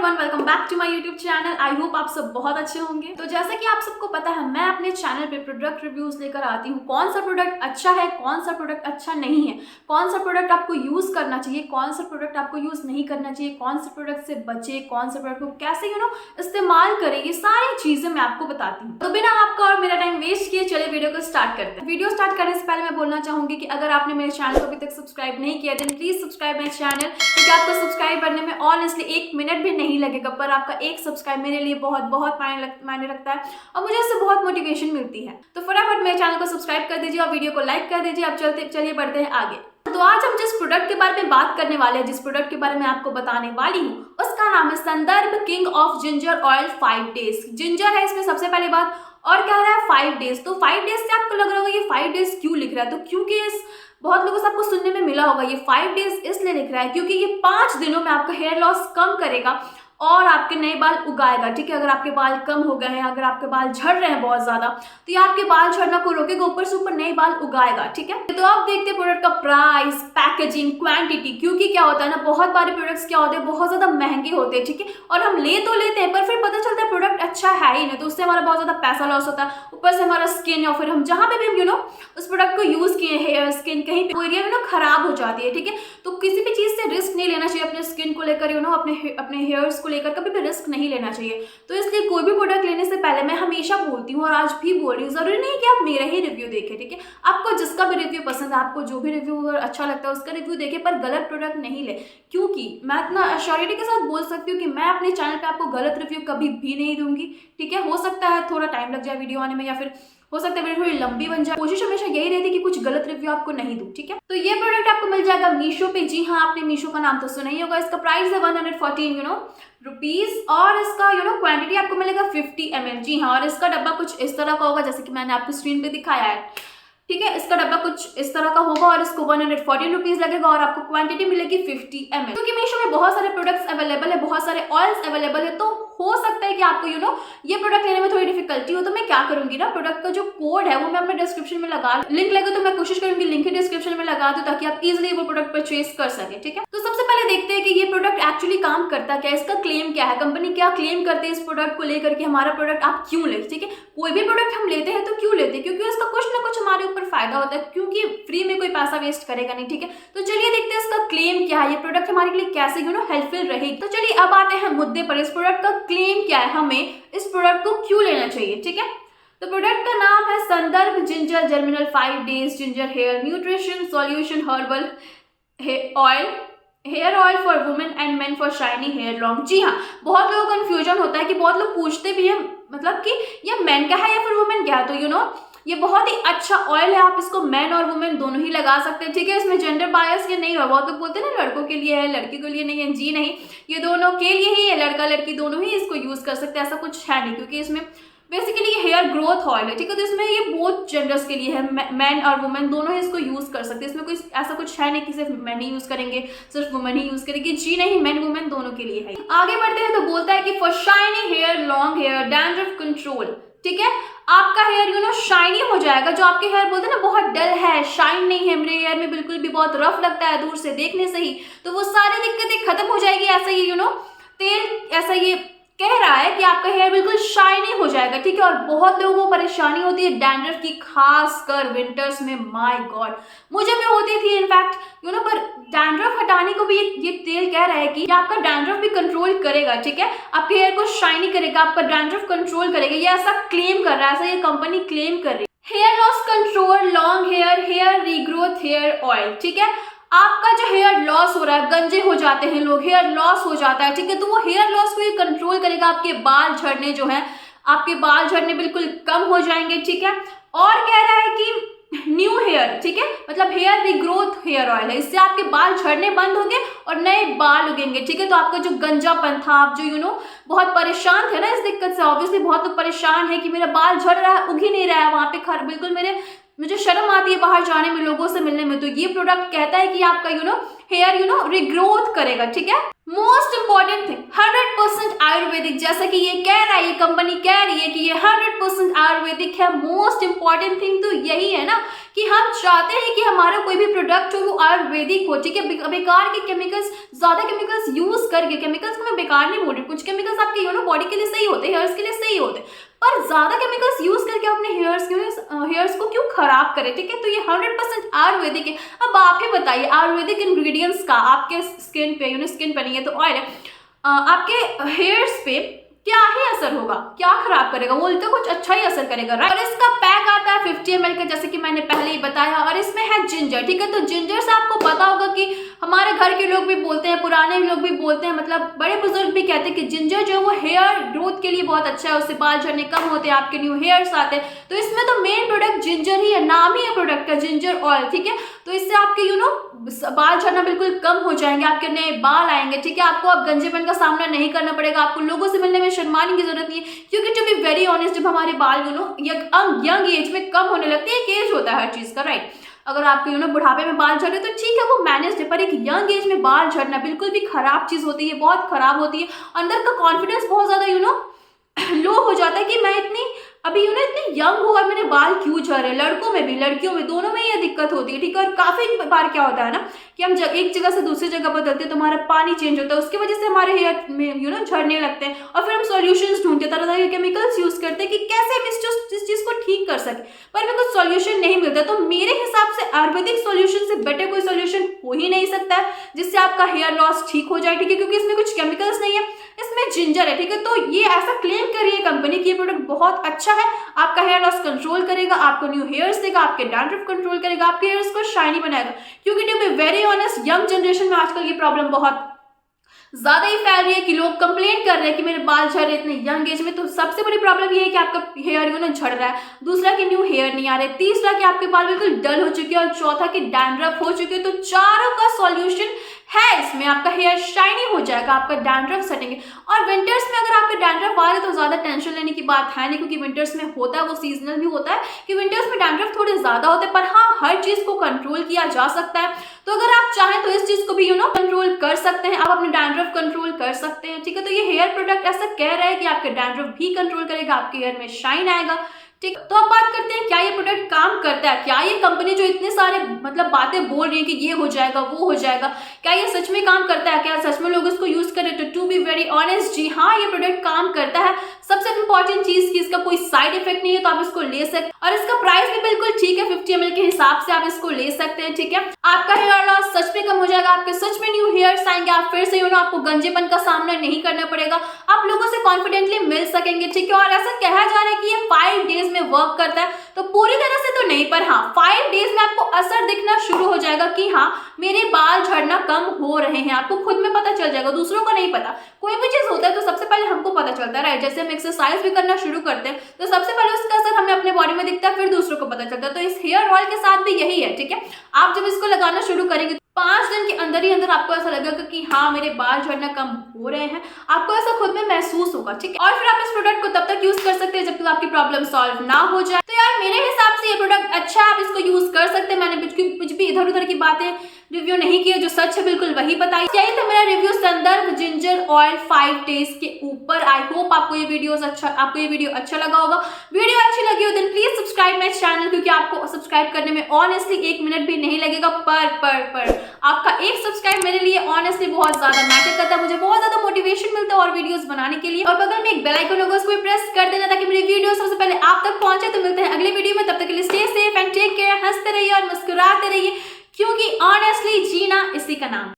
Everyone, welcome back to my YouTube channel. I hope आप सब बहुत अच्छे होंगे। तो जैसा कि आप सबको पता है, मैं अपने चैनल पे प्रोडक्ट रिव्यूज लेकर आती हूँ। कौन सा प्रोडक्ट अच्छा है, कौन सा प्रोडक्ट अच्छा नहीं है, कौन सा प्रोडक्ट आपको यूज करना चाहिए, कौन सा प्रोडक्ट आपको यूज नहीं करना चाहिए, कौन सा प्रोडक्ट से बचे, कौन सा प्रोडक्ट को कैसे इस्तेमाल करें, ये सारी चीजें मैं आपको बताती हूँ। तो बिना आपका और मेरा टाइम वेस्ट किए चलिए वीडियो को स्टार्ट करते हैं। वीडियो स्टार्ट करने से पहले मैं बोलना चाहूंगी कि अगर आपने मेरे चैनल को अभी तक सब्सक्राइब नहीं किया then please subscribe my channel, क्योंकि आपको सब्सक्राइब करने में ऑनेस्टली 1 मिनट भी नहीं लगेगा, पर आपका एक सब्सक्राइब मेरे लिए बहुत बहुत मायने रखता है और मुझे इससे बहुत मोटिवेशन मिलती है। तो फटाफट मेरे चैनल को सब्सक्राइब कर दीजिए और वीडियो को लाइक कर दीजिए। अब चलिए बढ़ते हैं आगे। तो आज हम जिस प्रोडक्ट के बारे में बात करने वाले हैं, जिस प्रोडक्ट के बारे में आपको बताने वाली हूँ, उसका नाम है संदर्भ king of ginger oil 5 days. Ginger है इसमें सबसे पहली बात, और कह रहा है 5 डेज। तो 5 डेज से आपको लग रहा होगा ये 5 डेज क्यों लिख रहा है, तो क्योंकि इस बहुत लोगों से आपको सुनने में मिला होगा ये 5 डेज इसलिए लिख रहा है क्योंकि ये 5 दिनों में आपका हेयर लॉस कम करेगा और आपके नए बाल उगाएगा। ठीक है, अगर आपके बाल कम हो गए हैं, अगर आपके बाल झड़ रहे हैं बहुत ज्यादा, तो ये आपके बाल झड़ना को रोकेगा, ऊपर से ऊपर नए बाल उगाएगा। ठीक है, तो आप देखते हैं प्रोडक्ट का प्राइस, पैकेजिंग, क्वांटिटी। क्योंकि क्या होता है ना, बहुत बारे प्रोडक्ट्स क्या होते हैं, बहुत ज्यादा महंगे होते हैं। ठीक है, और हम ले तो लेते हैं पर फिर पता चलता है प्रोडक्ट अच्छा है ही नहीं, तो उससे हमारा बहुत ज्यादा पैसा लॉस होता है। ऊपर से हमारा स्किन या फिर हम जहां पे भी उस प्रोडक्ट को यूज किए, हेयर स्किन कहीं भी एरिया में खराब हो जाती है। ठीक है, तो किसी भी चीज से रिस्क नहीं लेना चाहिए अपने स्किन को लेकर, अपने हेयर्स को लेकर कभी भी रिस्क नहीं लेना चाहिए। तो इसलिए कोई भी प्रोडक्ट लेने से पहले मैं हमेशा बोलती हूँ और आज भी बोल रही हूँ, जरूरी नहीं कि आप मेरा ही रिव्यू देखें। ठीक है, आपको जिसका भी रिव्यू पसंद है, आपको जो भी रिव्यू अच्छा लगता है उसका रिव्यू देखें, पर गलत प्रोडक्ट नहीं ले। क्योंकि मैं इतना अश्योरिटी के साथ बोल सकती हूँ कि मैं अपने चैनल पे आपको गलत रिव्यू कभी भी नहीं दूंगी। ठीक है, हो सकता है थोड़ा टाइम लग जाए वीडियो आने में, या फिर हो सकता है वीडियो थोड़ी लंबी बन जाए। कोशिश हमेशा यही रहती है कि कुछ गलत रिव्यू आपको नहीं दूं। ठीक है, तो ये प्रोडक्ट आपको मिल जाएगा मीशो पे। जी हाँ, आपने मीशो का नाम तो सुना ही होगा। इसका प्राइस है 114 रुपीज और इसका क्वांटिटी आपको मिलेगा 50 ml। जी हाँ, और इसका डब्बा कुछ इस तरह का होगा जैसे कि मैंने आपको स्क्रीन पे दिखाया है। ठीक है, इसका डब्बा कुछ इस तरह का होगा और इसको 114 रुपीज लगेगा और आपको क्वांटिटी मिलेगी 50 ml। क्योंकि मीशो में बहुत सारे प्रोडक्ट्स अवेलेबल है, बहुत सारे ऑयल्स अवेलेबल है, तो हो सकता है कि आपको ये प्रोडक्ट लेने में थोड़ी डिफिकल्टी हो। तो मैं क्या करूंगी ना, प्रोडक्ट का जो कोड है वो मैं अपने डिस्क्रिप्शन में लगा, लिंक लगे तो मैं कोशिश करूंगी लिंक ही डिस्क्रिप्शन में लगा दूं ताकि आप इजिली वो प्रोडक्ट परचेज कर सके। ठीक है, तो सबसे पहले देखते हैं कि ये प्रोडक्ट एक्चुअली काम करता क्या है, इसका क्लेम क्या है, कंपनी क्या क्लेम करते हैं इस प्रोडक्ट को लेकर कि हमारा प्रोडक्ट आप क्यों ले। ठीक है, कोई भी प्रोडक्ट हम लेते हैं तो क्यों लेते हैं, क्योंकि उसका कुछ ना कुछ हमारे ऊपर फायदा होता है, क्योंकि फ्री में कोई पैसा वेस्ट करेगा नहीं। ठीक है, तो चलिए देखते हैं इसका क्लेम क्या है, ये प्रोडक्ट हमारे लिए कैसे हेल्पफुल रहेगी। तो चलिए अब आते हैं मुद्दे पर, इस प्रोडक्ट का क्लेम क्या है, हमें इस प्रोडक्ट को क्यों लेना चाहिए। ठीक है, तो प्रोडक्ट का नाम है संदर्भ ginger germinal 5 days ginger hair nutrition solution herbal oil, hair oil for women and men for shiny hair long. जी हाँ, बहुत लोगों को कंफ्यूजन होता है कि बहुत लोग पूछते भी हैं मतलब कि ये मेन का है या फिर वुमेन क्या है। तो ये बहुत ही अच्छा ऑयल है, आप इसको मैन और वुमेन दोनों ही लगा सकते हैं। ठीक है, इसमें जेंडर बायस ये नहीं हुआ। बहुत लोग बोलते हैं ना लड़कों के लिए है लड़की के लिए नहीं है। जी नहीं, ये दोनों के लिए ही है, लड़का लड़की दोनों ही इसको यूज कर सकते हैं, ऐसा कुछ है नहीं, क्योंकि इसमें बेसिकली ये हेयर ग्रोथ ऑयल है। ठीक है, तो इसमें ये बोथ जेंडर्स के लिए है, मैन और वुमेन दोनों ही इसको यूज कर सकते हैं। इसमें कोई ऐसा कुछ है नहीं कि सिर्फ मैन ही यूज करेंगे, सिर्फ वुमेन ही यूज करेंगे। जी नहीं, मैन वुमेन दोनों के लिए है। आगे बढ़ते हैं तो बोलता है कि for shiny hair long hair dandruff control. ठीक है, आपका हेयर शाइनी हो जाएगा। जो आपके हेयर बोलते हैं ना बहुत डल है, शाइन नहीं है, मेरे हेयर में बिल्कुल भी बहुत रफ लगता है दूर से देखने से ही, तो वो सारी दिक्कतें खत्म हो जाएगी। ऐसा ये तेल ऐसा ये कह रहा है कि आपका हेयर बिल्कुल शाइनी हो जाएगा। ठीक है, और बहुत लोगों को परेशानी होती है डैंड्रफ की, खासकर विंटर्स में। माय गॉड, मुझे भी होती थी इनफैक्ट पर डैंड्रफ हटाने को भी ये तेल कह रहा है कि आपका डैंड्रफ भी कंट्रोल करेगा। ठीक है, आपके हेयर को शाइनी करेगा, आपका डैंड्रफ कंट्रोल करेगा, ये ऐसा क्लेम कर रहा है, ऐसा ये कंपनी क्लेम कर रही है। Hair loss control long hair hair regrowth hair oil. ठीक है, आपका जो हेयर लॉस हो रहा है, गंजे हो जाते हैं लोग, हेयर लॉस हो जाता है। ठीक है, तो वो हेयर लॉस को ये कंट्रोल करेगा, आपके बाल झड़ने जो है, आपके बाल झड़ने बिल्कुल कम हो जाएंगे। ठीक है, और कह रहा है कि न्यू हेयर, ठीक है, मतलब हेयर रिग्रोथ हेयर ऑयल है, इससे आपके बाल झड़ने बंद होंगे और नए बाल उगेंगे। ठीक है, तो आपका जो गंजापन था, आप जो बहुत परेशान थे ना इस दिक्कत से, ऑब्वियसली बहुत लोग परेशान है कि मेरा बाल झड़ रहा है, उग ही नहीं रहा है, वहां पे बिल्कुल मुझे शर्म आती है बाहर जाने में, लोगों से मिलने में। तो ये प्रोडक्ट कहता है कि आपका हेयर रिग्रोथ करेगा। ठीक है, मोस्ट इंपॉर्टेंट थिंग 100% आयुर्वेदिक, जैसा कि ये कह रहा है, ये कंपनी कह रही है कि ये 100% आयुर्वेदिक है। मोस्ट इंपॉर्टेंट थिंग तो यही है ना कि हम चाहते हैं कि हमारा कोई भी प्रोडक्ट हो वो आयुर्वेदिक हो, ठीक है। बेकार के केमिकल्स, ज्यादा केमिकल्स यूज करके, केमिकल्स को मैं बेकार नहीं बोल रही, कुछ केमिकल्स आपके बॉडी के लिए सही होते हैं, हेयर्स के लिए सही होते हैं, पर ज्यादा केमिकल्स यूज करके अपने हेयर्स को क्यों खराब करें, ठीक है। तो ये 100% आयुर्वेदिक है। अब आप ही बताइए, आयुर्वेदिक इंग्रेडिएंट्स का आपके स्किन पे, स्किन पर नहीं है तो ऑयल है, आपके हेयर्स पे क्या ही असर होगा, क्या खराब करेगा, वो तो कुछ अच्छा ही असर करेगा, राइट। और इसका पैक आता है 50 ml का, जैसे कि मैंने पहले ही बताया, और इसमें है जिंजर, ठीक है। तो जिंजर से आपको पता होगा कि हमारे घर के लोग भी बोलते हैं, पुराने लोग भी बोलते हैं, मतलब बड़े बुजुर्ग भी कहते हैं कि जिंजर जो है वो हेयर ग्रोथ के लिए बहुत अच्छा है, उससे बाल झड़ने कम होते हैं, आपके न्यू हेयर्स आते हैं। तो इसमें तो मेन प्रोडक्ट जिंजर ही है, नाम ही है प्रोडक्ट का जिंजर ऑयल, ठीक है। तो इससे आपके बाल झड़ना बिल्कुल कम हो जाएंगे, आपके नए बाल आएंगे, ठीक है। आपको अब गंजेपन का सामना नहीं करना पड़ेगा, आपको लोगों से मिलने में शर्माने की जरूरत नहीं है, क्योंकि टू बी वेरी ऑनेस्ट, जब हमारे बाल यंग एज में कम होने लगते हैं, एक एज होता है हर चीज का, राइट। अगर आपके बुढ़ापे में बाल झड़ रहे तो ठीक है, वो मैनेज है, पर एक यंग एज में बाल झड़ना बिल्कुल भी खराब चीज होती है, बहुत खराब होती है। अंदर का कॉन्फिडेंस बहुत ज्यादा लो हो जाता है कि मैं इतनी इतनी यंग हूँ और मेरे बाल क्यों झड़ रहे हैं। लड़कों में भी, लड़कियों में, दोनों में ये दिक्कत होती है, ठीक है। और काफी बार क्या होता है ना कि हम एक जगह से दूसरी जगह बदलते हैं तो हमारा पानी चेंज होता है, उसकी वजह से हमारे हेयर में झड़ने लगते हैं, और फिर हम सॉल्यूशंस ढूंढते हैं, तरह तरह के केमिकल्स यूज करते हैं कि कैसे हम इस चीज को ठीक कर सके, पर हमें कुछ सॉल्यूशन नहीं मिलता। तो मेरे हिसाब से आयुर्वेदिक सॉल्यूशन से बेटर कोई सॉल्यूशन हो ही नहीं सकता है जिससे आपका हेयर लॉस ठीक हो जाए, ठीक है, क्योंकि इसमें कुछ केमिकल्स नहीं है, इसमें जिंजर है, ठीक है। तो ये ऐसा क्लेम कर रही है कंपनी की ये प्रोडक्ट बहुत अच्छा है, आपका हेयर लॉस कंट्रोल करेगा, आपको न्यू हेयर्स देगा, आपके डैंड्रफ कंट्रोल करेगा, आपके हेयर्स को शाइनी बनाएगा। क्योंकि to be very honest, young generation में आजकल ये प्रॉब्लम बहुत ज्यादा ही फैल रही है कि लोग कंप्लेंट कर रहे हैं कि मेरे बाल झड़ रहे इतने यंग एज में। तो सबसे बड़ी प्रॉब्लम ये है कि आपका हेयर झड़ रहा है, दूसरा कि न्यू हेयर नहीं आ रहे, तीसरा कि आपके बाल बिल्कुल डल हो चुके हैं, और चौथा कि डैंड्रफ हो चुके हैं। तो चारों का सॉल्यूशन है इसमें, आपका हेयर शाइनी हो जाएगा, आपका डैंड्रफ सटेंगे। और विंटर्स में अगर आपके डैंड्रफ आ रहे तो ज्यादा टेंशन लेने की बात है नहीं, क्योंकि विंटर्स में होता है, वो सीजनल भी होता है कि विंटर्स में डैंड्रफ थोड़े ज्यादा होते हैं, पर हाँ, हर चीज को कंट्रोल किया जा सकता है। तो अगर आप चाहें तो इस चीज को भी कंट्रोल कर सकते हैं, आप अपने डैंड्रफ कंट्रोल कर सकते हैं, ठीक है। तो ये हेयर प्रोडक्ट ऐसा कह रहा है कि आपके डैंड्रफ भी कंट्रोल करेगा, आपके हेयर में शाइन आएगा, ठीक। तो अब बात करते हैं क्या ये प्रोडक्ट काम करता है, क्या ये कंपनी जो इतने सारे बातें बोल रही है कि ये हो जाएगा वो हो जाएगा, क्या ये सच में काम करता है, क्या सच में लोग इसको यूज करें। तो टू बी वेरी ऑनेस्ट, जी हाँ, ये प्रोडक्ट काम करता है। सबसे इंपॉर्टेंट चीज कि इसका कोई साइड इफेक्ट नहीं है, तो आप इसको ले सकते, और इसका प्राइस भी बिल्कुल ठीक है, 50 ml के हिसाब से आप इसको ले सकते हैं, ठीक है। आपका हेयर लॉस सच में कम हो जाएगा, आपके सच में न्यू हेयर्स आएंगे, आप फिर से आपको गंजेपन का सामना नहीं करना पड़ेगा, आप लोगों से कॉन्फिडेंटली मिल सकेंगे, ठीक है। और ऐसा कहा जा रहा है कि ये 5 डेज में वर्क करता है, तो पूरी तरह से तो नहीं, पर हाँ 5 डेज में आपको असर दिखना शुरू हो जाएगा कि हाँ, मेरे बाल झड़ना कम हो रहे हैं, आपको खुद में पता चल जाएगा, दूसरों को नहीं पता। कोई भी चीज होता है तो सबसे पहले हमको पता चलता है, राइट। जैसे हम एक्सरसाइज भी करना शुरू करते हैं तो सबसे पहले उसका असर हमें अपने बॉडी में दिखता है, फिर दूसरों को पता चलता है। तो इस हेयर ऑयल के साथ भी यही है, ठीक है। आप जब इसको लगाना शुरू करेंगे 5 दिन के अंदर ही अंदर आपको ऐसा लगेगा कि हाँ, मेरे बाल झड़ना कम हो रहे हैं, आपको ऐसा खुद में महसूस होगा, ठीक है। और फिर आप इस प्रोडक्ट को तब तक यूज कर सकते हैं जब तक आपकी प्रॉब्लम सॉल्व ना हो जाए। तो यार मेरे हिसाब से ये प्रोडक्ट अच्छा है, आप इसको यूज कर सकते हैं। मैंने कुछ भी इधर उधर की बातें रिव्यू नहीं किया, जो सच है बिल्कुल वही बताई। यही था मेरा रिव्यू संदर्भ जिंजर ऑयल 5 डेज के ऊपर। आई होप आपको ये वीडियो अच्छा लगा होगा। वीडियो अच्छी लगी हो then please subscribe my channel, क्योंकि आपको सब्सक्राइब करने में ऑनेस्टली 1 मिनट भी नहीं लगेगा, पर आपका एक सब्सक्राइब मेरे लिए ऑनेस्टली बहुत ज्यादा मैटर करता है, मुझे बहुत ज्यादा मोटिवेशन मिलता है और वीडियोस बनाने के लिए। और बगल में एक बेल आइकन होगा, उसको प्रेस कर देना ताकि मेरी वीडियो सबसे पहले आप तक पहुंचे। तो मिलते हैं अगले वीडियो में, तब तक के लिए stay safe and take care. हंसते रहिए और मुस्कुराते रहिए, क्योंकि ऑनेस्टली जीना इसी का नाम।